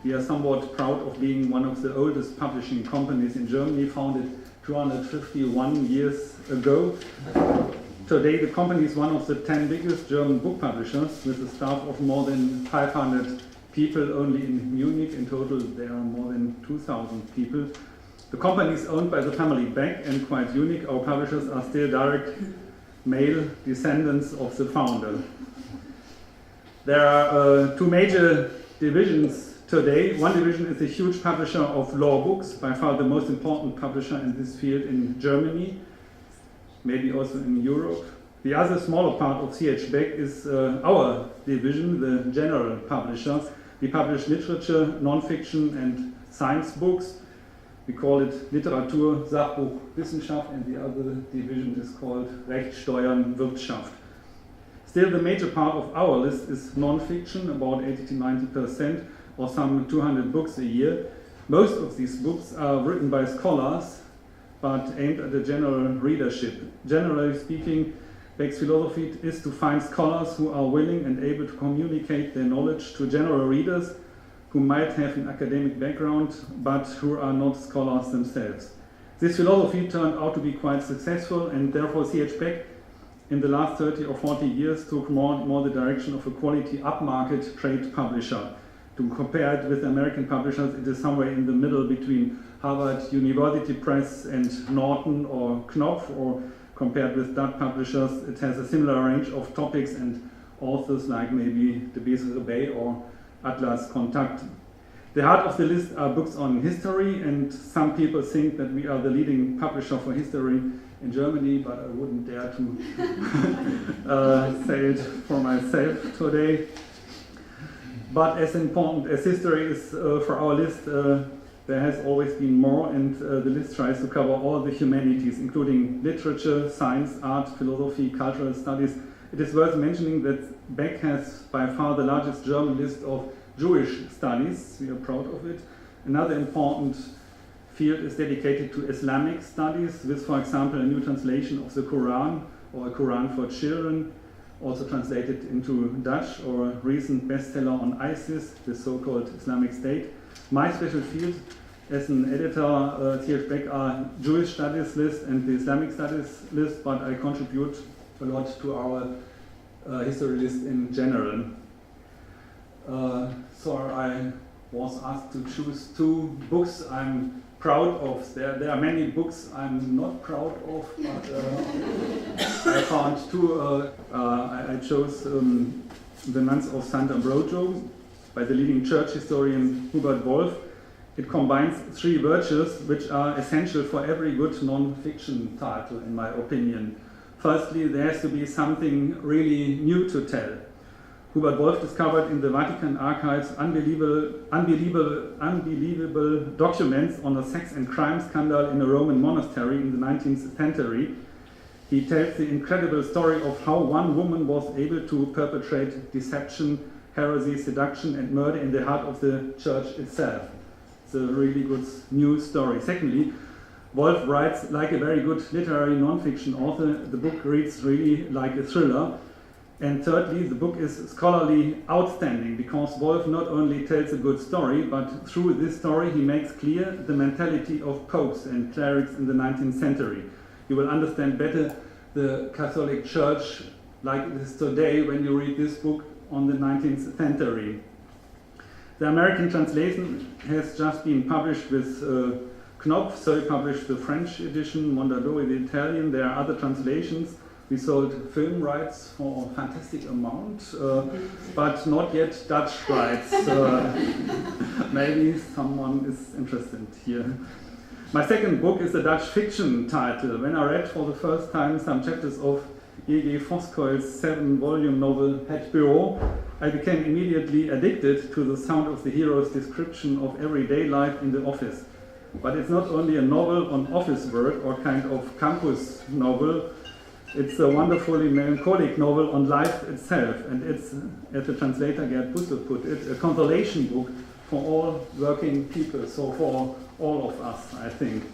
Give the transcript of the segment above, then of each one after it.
We are somewhat proud of being one of the oldest publishing companies in Germany, founded 251 years ago. Today, the company is one of the 10 biggest German book publishers, with a staff of more than 500 people only in Munich. In total, there are more than 2,000 people. The company is owned by the family Beck, and quite unique, our publishers are still direct male descendants of the founder. There are two major divisions today. One division is a huge publisher of law books, by far the most important publisher in this field in Germany, maybe also in Europe. The other smaller part of CH Beck is our division, the general publisher. We publish literature, non-fiction and science books. We call it Literatur, Sachbuch, Wissenschaft, and the other division is called Recht, Steuern, Wirtschaft. Still, the major part of our list is non-fiction, about 80 to 90%, or some 200 books a year. Most of these books are written by scholars, but aimed at the general readership. Generally speaking, Beck's philosophy is to find scholars who are willing and able to communicate their knowledge to general readers who might have an academic background, but who are not scholars themselves. This philosophy turned out to be quite successful, and therefore CH Beck in the last 30 or 40 years took more and more the direction of a quality upmarket trade publisher. To compare it with American publishers, it is somewhere in the middle between Harvard University Press and Norton or Knopf, or compared with Dutch publishers, it has a similar range of topics and authors like maybe De Bay or Atlas Kontakt. The heart of the list are books on history, and some people think that we are the leading publisher for history in Germany, but I wouldn't dare to say it for myself today. But as important as history is for our list, there has always been more, and the list tries to cover all the humanities, including literature, science, art, philosophy, cultural studies. It is worth mentioning that Beck has by far the largest German list of Jewish studies. We are proud of it. Another important field is dedicated to Islamic studies, with, for example, a new translation of the Quran, or a Quran for children, also translated into Dutch, or a recent bestseller on ISIS, the so-called Islamic State. My special field as an editor, CH Beck, are Jewish studies list and the Islamic studies list, but I contribute a lot to our history list in general. So I was asked to choose two books I'm proud of. There are many books I'm not proud of, but I found two. I chose The Nuns of Santa Ambrogio by the leading church historian Hubert Wolf. It combines three virtues which are essential for every good non-fiction title, in my opinion. Firstly, there has to be something really new to tell. Hubert Wolf discovered in the Vatican archives unbelievable documents on a sex and crime scandal in a Roman monastery in the 19th century. He tells the incredible story of how one woman was able to perpetrate deception, heresy, seduction, and murder in the heart of the church itself. It's a really good news story. Secondly, Wolf writes like a very good literary non-fiction author. The book reads really like a thriller. And thirdly, the book is scholarly outstanding, because Wolf not only tells a good story, but through this story he makes clear the mentality of popes and clerics in the 19th century. You will understand better the Catholic Church like it is today when you read this book on the 19th century. The American translation has just been published with Knopf, so he published the French edition, Mondadori the Italian. There are other translations. We sold film rights for a fantastic amount, but not yet Dutch rights. Maybe someone is interested here. My second book is a Dutch fiction title. When I read for the first time some chapters of J.G. Voskuil's 7-volume novel Het Bureau, I became immediately addicted to the sound of the hero's description of everyday life in the office. But it's not only a novel on office work or kind of campus novel. It's a wonderfully melancholic novel on life itself, and it's, as the translator Gerd Busse put it, a consolation book for all working people, so for all of us, I think.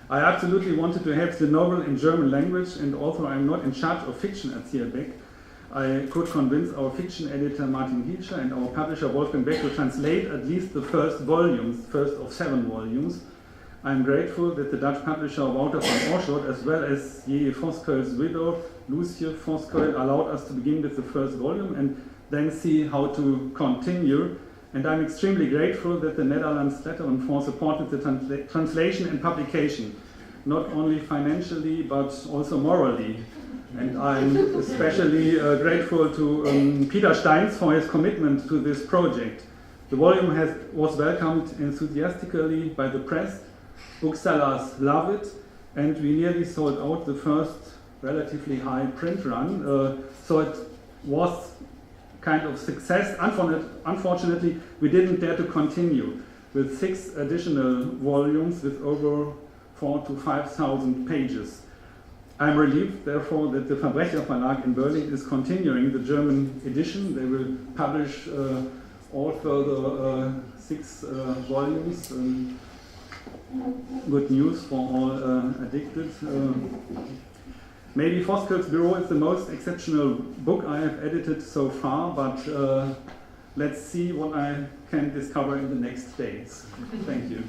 I absolutely wanted to have the novel in German language, and although I'm not in charge of fiction at CH Beck, I could convince our fiction editor Martin Hietscher and our publisher Wolfgang Beck to translate at least the first of 7 volumes. I'm grateful that the Dutch publisher Wouter van Oorschot, as well as J. Voskuil's widow, Lucie Voskuil, allowed us to begin with the first volume and then see how to continue. And I'm extremely grateful that the Netherlands Letter and Fonds supported the translation and publication, not only financially but also morally. And I'm especially grateful to Peter Steins for his commitment to this project. The volume was welcomed enthusiastically by the press. Booksellers love it, and we nearly sold out the first relatively high print run, so it was kind of success. Unfortunately, we didn't dare to continue with 6 additional volumes with over 4,000 to 5,000 pages. I'm relieved, therefore, that the Verbrecher Verlag in Berlin is continuing the German edition. They will publish all further 6 volumes. Good news for all addicted. Maybe Voskuil's Bureau is the most exceptional book I have edited so far, but let's see what I can discover in the next days. Thank you.